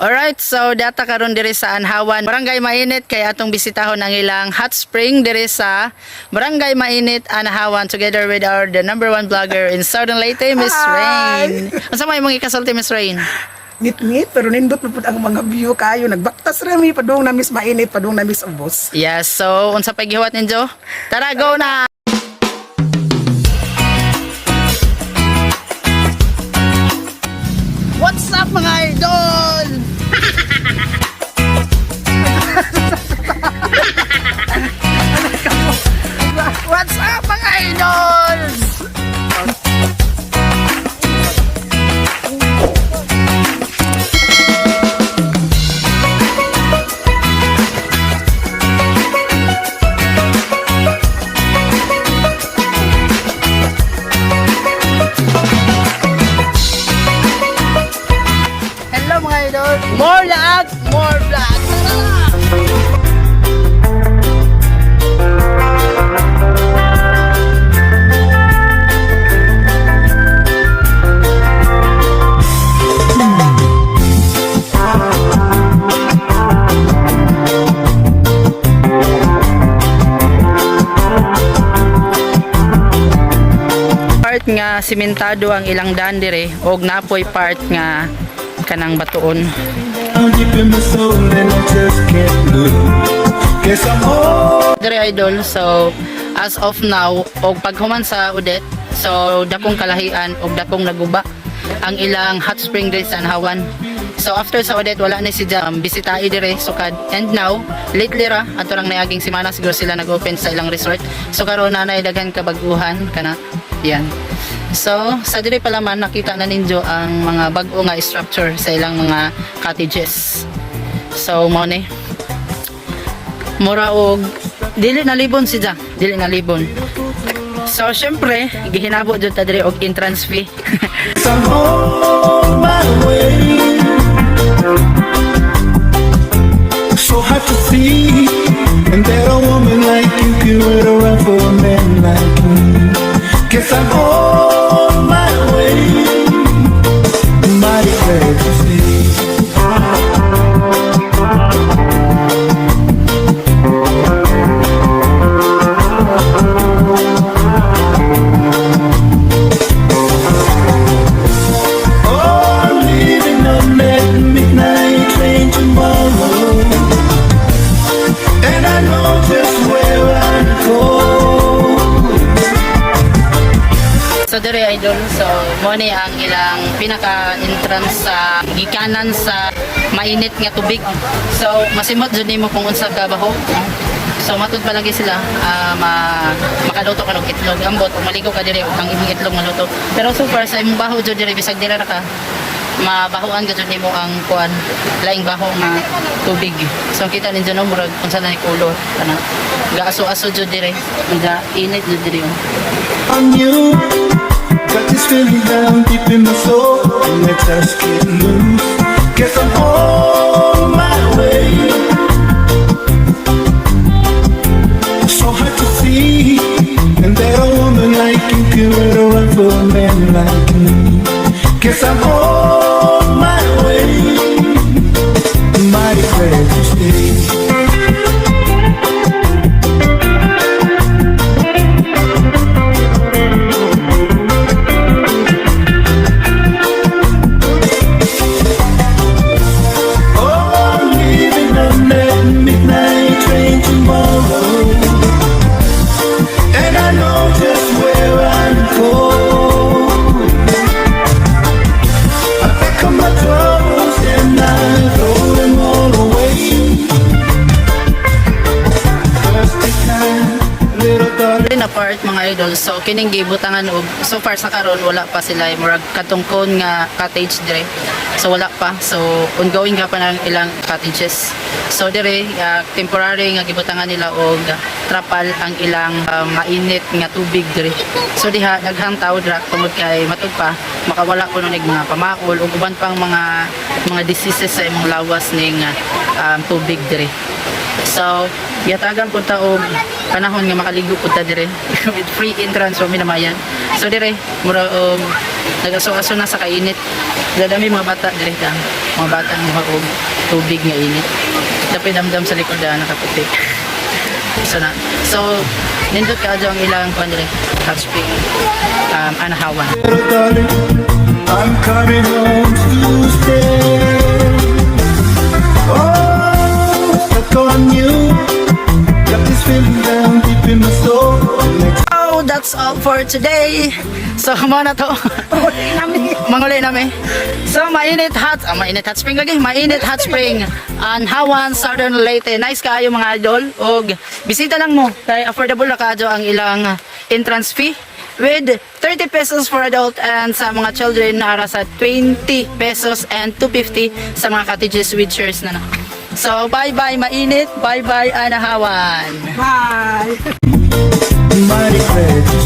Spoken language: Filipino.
Alright, so data karon diri sa Anhawan. Barangay Mainit kay atong bisitahon ang ilang hot spring diri sa Barangay Mainit, Anhawan together with the number one vlogger in Southern Leyte, Miss Rain. Unsa may imong ikasulti, Miss Rain? Ngit-ngit pero nindot po ang mga view kayo. Nagbaktas rami padung na Miss Mainit, padung na Miss Ubos. Yes, so unsa pay gihuwat ninyo? Tara, go na. What's up mga idol? What's up mga idols? Hello mga idol. More lag, more vlog. Part nga simentado ang ilang daan dire og napoy part nga kanang batuon. Dire idol, so as of now og paghuman sa Udet, so dakong kalahian og dakong naguba ang ilang hot spring dire sa Anhawan. So after sa Udet wala ni si Jam bisitahi dire sukad, and now lately ra ato lang naaging semana siguro sila nag-open sa ilang resort. So karon na daghan ka baguhan kana yan. So sa dire pala man nakita na ninyo ang mga bag-o nga structure sa ilang mga cottages. So mo ni mura og dili na libon si Jam, dili na libon. So syempre gihinabo jud ta dire og entrance fee. So hard to see, and that a woman like you can wait around for a man like me. Guess I'm on my way, mighty glad to see. Oh, I'm leaving on that midnight train tomorrow, and I know just where I'm going. So dire idol, so mo ni ang ilang pinaka entrance sa gikanan sa mainit nga tubig. So masimot jud nimo kung unsa ka baho. So matud pa lagi sila makaluto ka og itlog ambot o maligo ka dire og ang imong itlog maluto. Pero so far sa imong baho jud dire bisag dira ra ka mabahoan jud nimo ang kuan laing baho nga tubig. So kita ninyo no murag unsa na ni kulor kana gaaso-aso jud dire nga init jud dire. On you, got this feeling down deep in my soul, and let's just get loose. Guess I'm on my way. So hard to see, and that a woman like you can wait around for a man like me. Guess I'm on my way, mighty glad to stay. Na part mga idol, so kining gibutangan og so far sa karon wala pa sila murag katungkon nga cottage dire, so wala pa, so ongoing ka pa ng ilang cottages. So dire temporary nga gibutangan nila og trapal ang ilang mainit nga tubig dire. So diha daghang tawo dira tungod kay matud pa makawala kuno nig mga pamakol ug uban pang mga diseases sa imong lawas ning tubig dire. So yatagan punta og panahon nga makaligo punta dire with free entrance o minamayan. So dire mura nagaso-aso na sa kainit. Dadami mga bata dili lang. Mga bata nga og tubig nga init. Dapat damdam sa likod na nakaputi. So na. So nindot ka ang ilang pandre hot spring anahawan. Pero darling, I'm coming home to stay. Oh, stuck on you. Got this feeling down deep in my soul. Oh, that's all for today. So, mo na to. Mangulay namin. So, mainit hot spring lagi. Mainit hot spring. Anhawan, Southern Leyte. Nice kayo mga idol. Og, bisita lang mo. Kaya affordable na kayo ang ilang entrance fee. With 30 pesos for adult and sa mga children nara sa 20 pesos and 250 sa mga cottages with chairs na. So, bye-bye mainit. Bye-bye Anahawan. Bye! Mighty precious